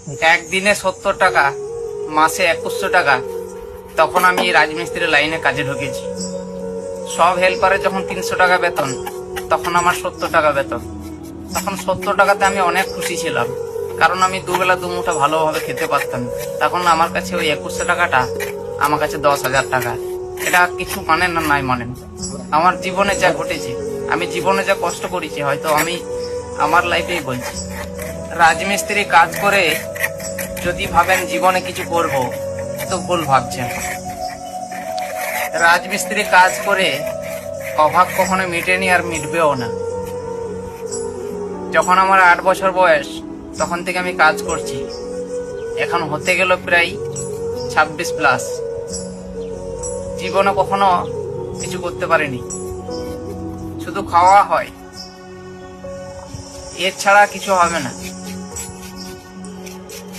একদিনে 70 টাকা, মাসে 2100 টাকা। তখন আমি রাজমিস্ত্রি লাইনে কাজে ঢুকেছি। সব হেল্পারের যখন 300 টাকা বেতন, তখন আমার 70 টাকা বেতন। তখন 70 টাকাতে আমি অনেক খুশি ছিলাম, কারণ আমি দুবেলা দুমুঠা ভালোভাবে খেতে পারতাম। তখন আমার কাছে ওই 2100 টাকাটা আমার কাছে 10,000 টাকা। এটা কিছু মানেন না নাই মানেন। আমার জীবনে যা ঘটেছে, আমি জীবনে যা কষ্ট করেছি, হয়তো আমি আমার লাইফেই বলছি। রাজমিস্ত্রি কাজ করে যদি ভাবেন জীবনে কিছু করব, তো ভুল ভাবছেন। রাজমিস্ত্রি কাজ করে অভাব কখনো মেটেনি, আর মিটবেও না। যখন আমার 8 বছর বয়স, তখন থেকে আমি কাজ করছি। এখন হতে গেল প্রায় 26+। জীবনে কখনো কিছু করতে পারিনি, শুধু খাওয়া হয়, এর ছাড়া কিছু হবে না।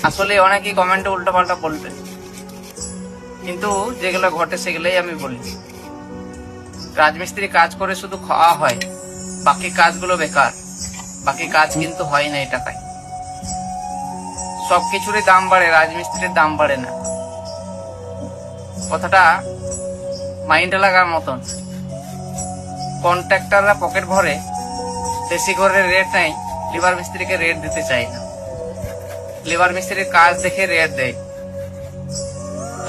আসলে অনেকেই কমেন্টে উল্টোপাল্টা বলবেন, কিন্তু যেগুলো ঘটে সেগুলোই আমি বলি। রাজমিস্ত্রি কাজ করে শুধু খাওয়া হয়, বাকি কাজগুলো বেকার। বাকি কাজ কিন্তু হয় না এই টাকায়। সবকিছুরই দাম বাড়ে, রাজমিস্ত্রির দাম বাড়ে না। কথাটা মাইন্ডে লাগার মতন। কন্ট্রাক্টররা পকেট ভরে দেশি করে রেট নেয়, লেবার মিস্ত্রিকে রেট দিতে চায় না। লেবার মিস্ত্রির কাজ দেখে রেট দেয়,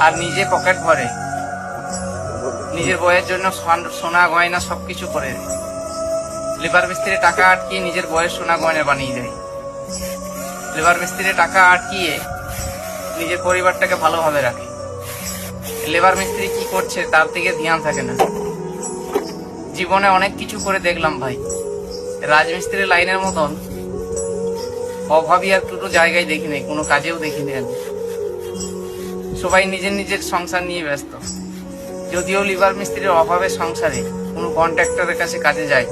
আর নিজে পকেট ভরে নিজের বইয়ের জন্য সোনা গয়না সবকিছু করে দেয়। লেবার মিস্ত্রি টাকা আটকিয়ে নিজের বইয়ের সোনা গয়না বানিয়ে দেয়। লেবার মিস্ত্রি টাকা আটকিয়ে নিজের পরিবারটাকে ভালোভাবে রাখে। লেবার মিস্ত্রি কি করছে তার দিকে ধ্যান থাকে না। জীবনে অনেক কিছু করে দেখলাম ভাই। রাজমিস্ত্রি লাইনের মতন অভাবী আর দুটো জায়গায় দেখিনি, কোনো কাজেও দেখিনি আমি। সবাই নিজের নিজের সংসার নিয়ে ব্যস্ত। যদিও লেবার মিস্ত্রির অভাবে সংসারে কোনো কন্ট্রাক্টরের কাছে কাজে যায়,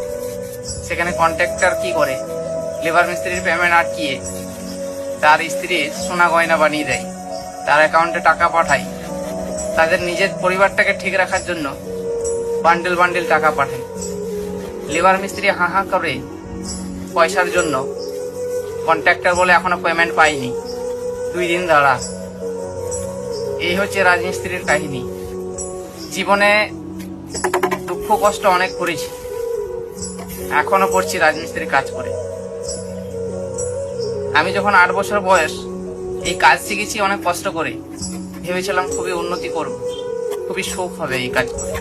সেখানে কন্ট্রাক্টর কি করে, লেবার মিস্ত্রির পেমেন্ট আটকিয়ে তার স্ত্রীর সোনা গয়না বানিয়ে দেয়, তার অ্যাকাউন্টে টাকা পাঠায়। তাদের নিজের পরিবারটাকে ঠিক রাখার জন্য বান্ডেল বান্ডেল টাকা পাঠায়। লেবার মিস্ত্রি হাঁ করে পয়সার জন্য। কন্ট্রাক্টর বলে এখনো পেমেন্ট পাইনি, 2 দিন দাঁড়া। এই হচ্ছে রাজমিস্ত্রির কাহিনী। জীবনে দুঃখ কষ্ট অনেক করেছি, এখনো করছি রাজমিস্ত্রি কাজ করে। আমি যখন 8 বছর বয়স এই কাজ শিখেছি অনেক কষ্ট করে। ভেবেছিলাম খুবই উন্নতি করব, খুবই সুখ হবে এই কাজ করে।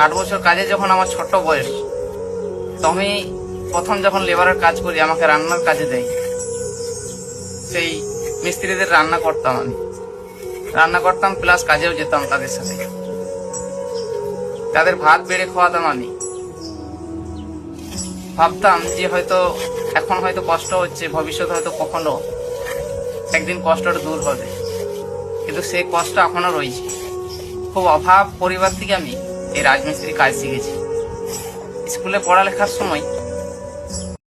8 বছর কাজে যখন আমার ছোট বয়স, তো আমি প্রথম যখন লেবারের কাজ করি, আমাকে রান্নার কাজে দেয়। সেই মিস্ত্রিদের রান্না করতাম আমি, রান্না করতাম প্লাস কাজেও যেতাম তাদের সাথে। তাদের ভাত বেড়ে খাওয়াতাম আমি। ভাবতাম যে হয়তো এখন হয়তো কষ্ট হচ্ছে, ভবিষ্যতে হয়তো কখনো একদিন কষ্টটা দূর হবে, কিন্তু সেই কষ্ট এখনো রয়েছে। খুব অভাব পরিবার থেকে আমি এই রাজমিস্ত্রি কাজ শিখেছি। স্কুলে পড়ালেখার সময়